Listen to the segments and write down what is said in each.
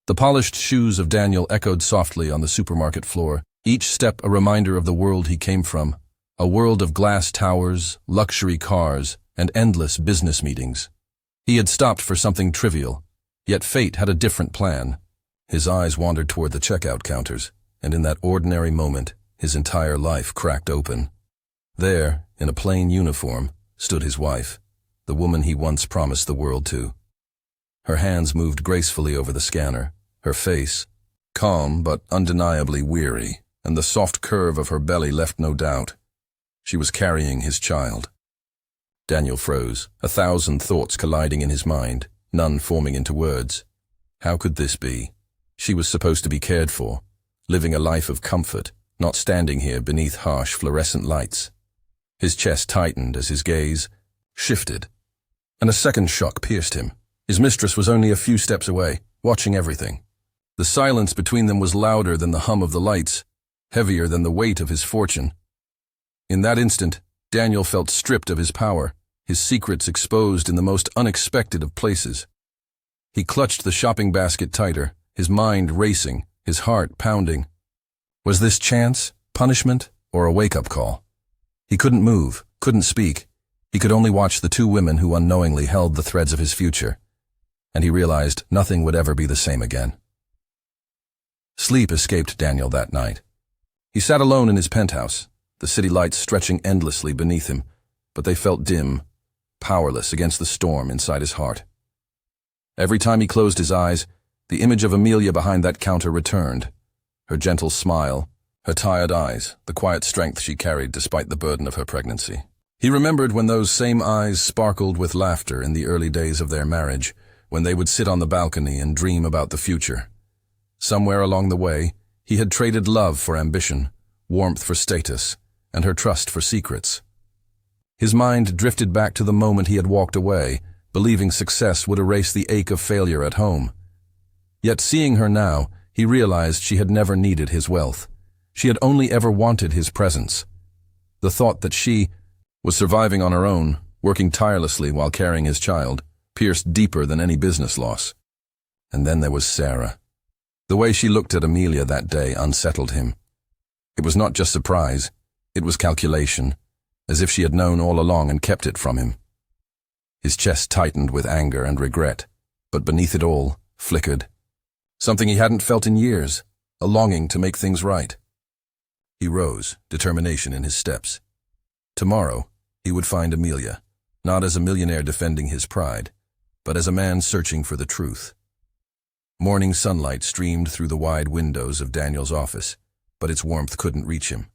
The polished shoes of Daniel echoed softly on the supermarket floor, each step a reminder of the world he came from, a world of glass towers, luxury cars, and endless business meetings. He had stopped for something trivial, yet fate had a different plan. His eyes wandered toward the checkout counters, and in that ordinary moment, his entire life cracked open. There, in a plain uniform, stood his wife, the woman he once promised the world to. Her hands moved gracefully over the scanner, her face, calm but undeniably weary, and the soft curve of her belly left no doubt. She was carrying his child. Daniel froze, 1,000 thoughts colliding in his mind, none forming into words. How could this be? She was supposed to be cared for, living a life of comfort, not standing here beneath harsh fluorescent lights. His chest tightened as his gaze shifted, and a second shock pierced him. His mistress was only a few steps away, watching everything. The silence between them was louder than the hum of the lights, heavier than the weight of his fortune. In that instant, Daniel felt stripped of his power, his secrets exposed in the most unexpected of places. He clutched the shopping basket tighter, his mind racing, his heart pounding. Was this chance, punishment, or a wake-up call? He couldn't move, couldn't speak. He could only watch the two women who unknowingly held the threads of his future. And he realized nothing would ever be the same again. Sleep escaped Daniel that night. He sat alone in his penthouse, the city lights stretching endlessly beneath him, but they felt dim, powerless against the storm inside his heart. Every time he closed his eyes, the image of Amelia behind that counter returned. Her gentle smile, her tired eyes, the quiet strength she carried despite the burden of her pregnancy. He remembered when those same eyes sparkled with laughter in the early days of their marriage, when they would sit on the balcony and dream about the future. Somewhere along the way, he had traded love for ambition, warmth for status, and her trust for secrets. His mind drifted back to the moment he had walked away, believing success would erase the ache of failure at home. Yet seeing her now, he realized she had never needed his wealth. She had only ever wanted his presence. The thought that she was surviving on her own, working tirelessly while carrying his child, pierced deeper than any business loss. And then there was Sarah. The way she looked at Amelia that day unsettled him. It was not just surprise, it was calculation, as if she had known all along and kept it from him. His chest tightened with anger and regret, but beneath it all, flickered something he hadn't felt in years, a longing to make things right. He rose, determination in his steps. Tomorrow, he would find Amelia, not as a millionaire defending his pride, but as a man searching for the truth. Morning sunlight streamed through the wide windows of Daniel's office, but its warmth couldn't reach him.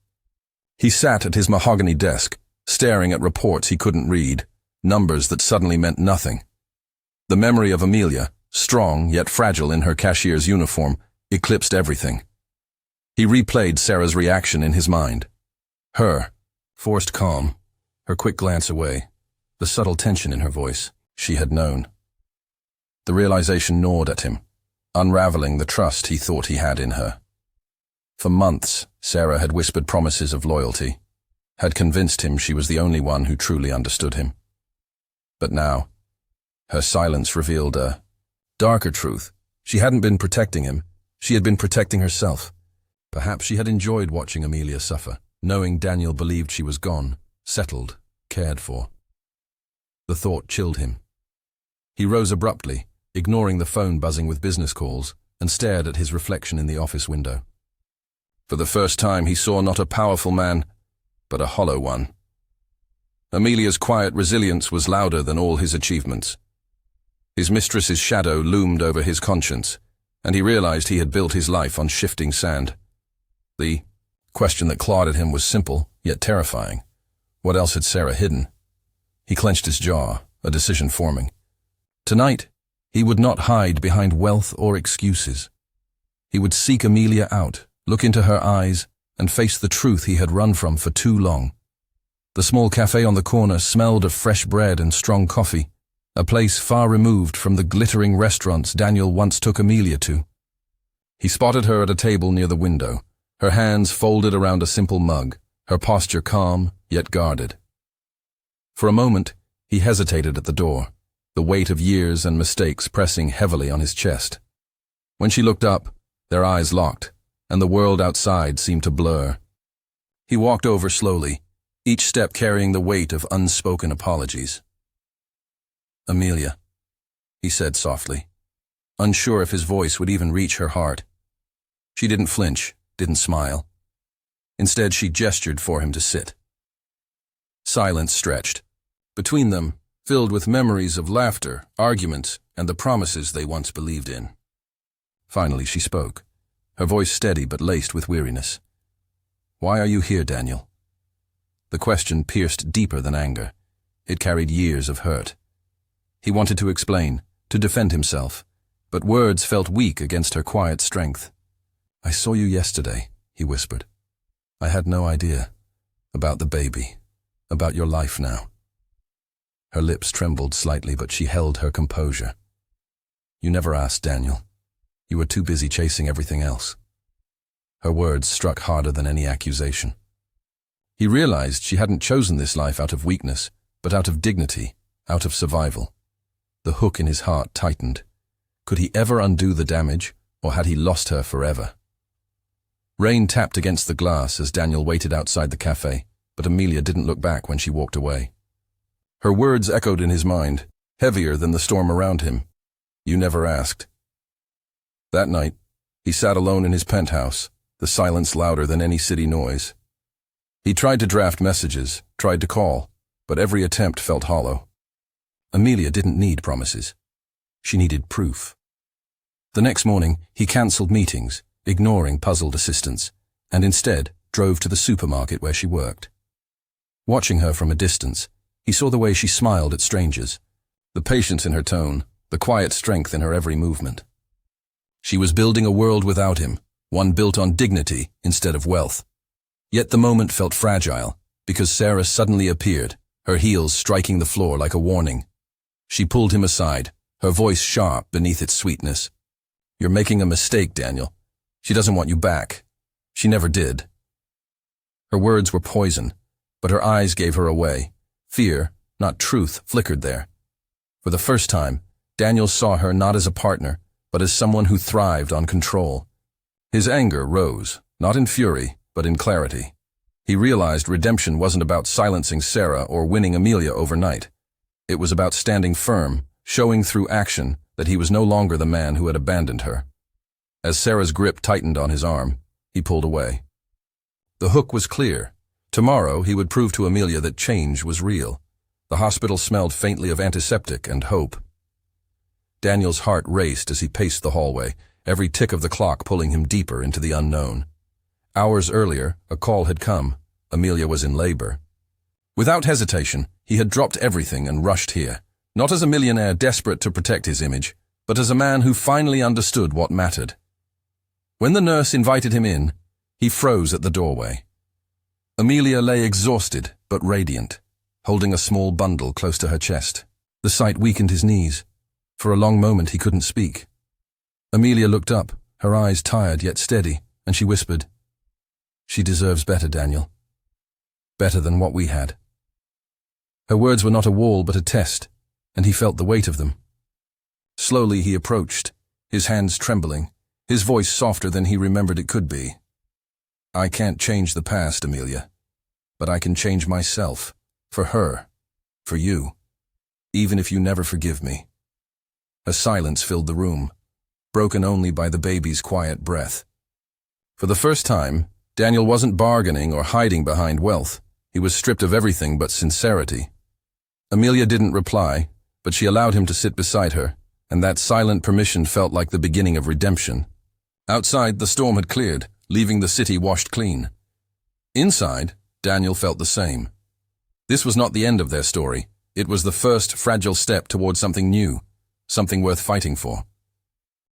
He sat at his mahogany desk, staring at reports he couldn't read, numbers that suddenly meant nothing. The memory of Amelia, strong yet fragile in her cashier's uniform, eclipsed everything. He replayed Sarah's reaction in his mind. Her forced calm, her quick glance away, the subtle tension in her voice. She had known. The realization gnawed at him, unraveling the trust he thought he had in her. For months, Sarah had whispered promises of loyalty, had convinced him she was the only one who truly understood him. But now, her silence revealed a darker truth. She hadn't been protecting him, she had been protecting herself. Perhaps she had enjoyed watching Amelia suffer, knowing Daniel believed she was gone, settled, cared for. The thought chilled him. He rose abruptly, ignoring the phone buzzing with business calls, and stared at his reflection in the office window. For the first time he saw not a powerful man, but a hollow one. Amelia's quiet resilience was louder than all his achievements. His mistress's shadow loomed over his conscience, and he realized he had built his life on shifting sand. The question that clawed at him was simple, yet terrifying. What else had Sarah hidden? He clenched his jaw, a decision forming. Tonight, he would not hide behind wealth or excuses. He would seek Amelia out, look into her eyes, and face the truth he had run from for too long. The small cafe on the corner smelled of fresh bread and strong coffee, a place far removed from the glittering restaurants Daniel once took Amelia to. He spotted her at a table near the window, her hands folded around a simple mug, her posture calm yet guarded. For a moment, he hesitated at the door, the weight of years and mistakes pressing heavily on his chest. When she looked up, their eyes locked, and the world outside seemed to blur. He walked over slowly, each step carrying the weight of unspoken apologies. "Amelia," he said softly, unsure if his voice would even reach her heart. She didn't flinch, didn't smile. Instead, she gestured for him to sit. Silence stretched. Between them, filled with memories of laughter, arguments, and the promises they once believed in. Finally, she spoke, her voice steady but laced with weariness. "Why are you here, Daniel?" The question pierced deeper than anger. It carried years of hurt. He wanted to explain, to defend himself, but words felt weak against her quiet strength. "I saw you yesterday," he whispered. "I had no idea. About the baby. About your life now." Her lips trembled slightly, but she held her composure. "You never asked, Daniel. You were too busy chasing everything else." Her words struck harder than any accusation. He realized she hadn't chosen this life out of weakness, but out of dignity, out of survival. The hook in his heart tightened. Could he ever undo the damage, or had he lost her forever? Rain tapped against the glass as Daniel waited outside the cafe, but Amelia didn't look back when she walked away. Her words echoed in his mind, heavier than the storm around him. "You never asked." That night, he sat alone in his penthouse, the silence louder than any city noise. He tried to draft messages, tried to call, but every attempt felt hollow. Amelia didn't need promises. She needed proof. The next morning, he cancelled meetings, ignoring puzzled assistants, and instead drove to the supermarket where she worked. Watching her from a distance, he saw the way she smiled at strangers, the patience in her tone, the quiet strength in her every movement. She was building a world without him, one built on dignity instead of wealth. Yet the moment felt fragile, because Sarah suddenly appeared, her heels striking the floor like a warning. She pulled him aside, her voice sharp beneath its sweetness. "You're making a mistake, Daniel. She doesn't want you back. She never did." Her words were poison, but her eyes gave her away. Fear, not truth, flickered there. For the first time, Daniel saw her not as a partner, but as someone who thrived on control. His anger rose, not in fury, but in clarity. He realized redemption wasn't about silencing Sarah or winning Amelia overnight. It was about standing firm, showing through action that he was no longer the man who had abandoned her. As Sarah's grip tightened on his arm, he pulled away. The hook was clear. Tomorrow he would prove to Amelia that change was real. The hospital smelled faintly of antiseptic and hope. Daniel's heart raced as he paced the hallway, every tick of the clock pulling him deeper into the unknown. Hours earlier, a call had come. Amelia was in labor. Without hesitation, he had dropped everything and rushed here, not as a millionaire desperate to protect his image, but as a man who finally understood what mattered. When the nurse invited him in, he froze at the doorway. Amelia lay exhausted but radiant, holding a small bundle close to her chest. The sight weakened his knees. For a long moment he couldn't speak. Amelia looked up, her eyes tired yet steady, and she whispered, "She deserves better, Daniel. Better than what we had." Her words were not a wall but a test, and he felt the weight of them. Slowly he approached, his hands trembling, his voice softer than he remembered it could be. "I can't change the past, Amelia, but I can change myself, for her, for you, even if you never forgive me." A silence filled the room, broken only by the baby's quiet breath. For the first time, Daniel wasn't bargaining or hiding behind wealth. He was stripped of everything but sincerity. Amelia didn't reply, but she allowed him to sit beside her, and that silent permission felt like the beginning of redemption. Outside, the storm had cleared, leaving the city washed clean. Inside, Daniel felt the same. This was not the end of their story. It was the first fragile step toward something new, something worth fighting for.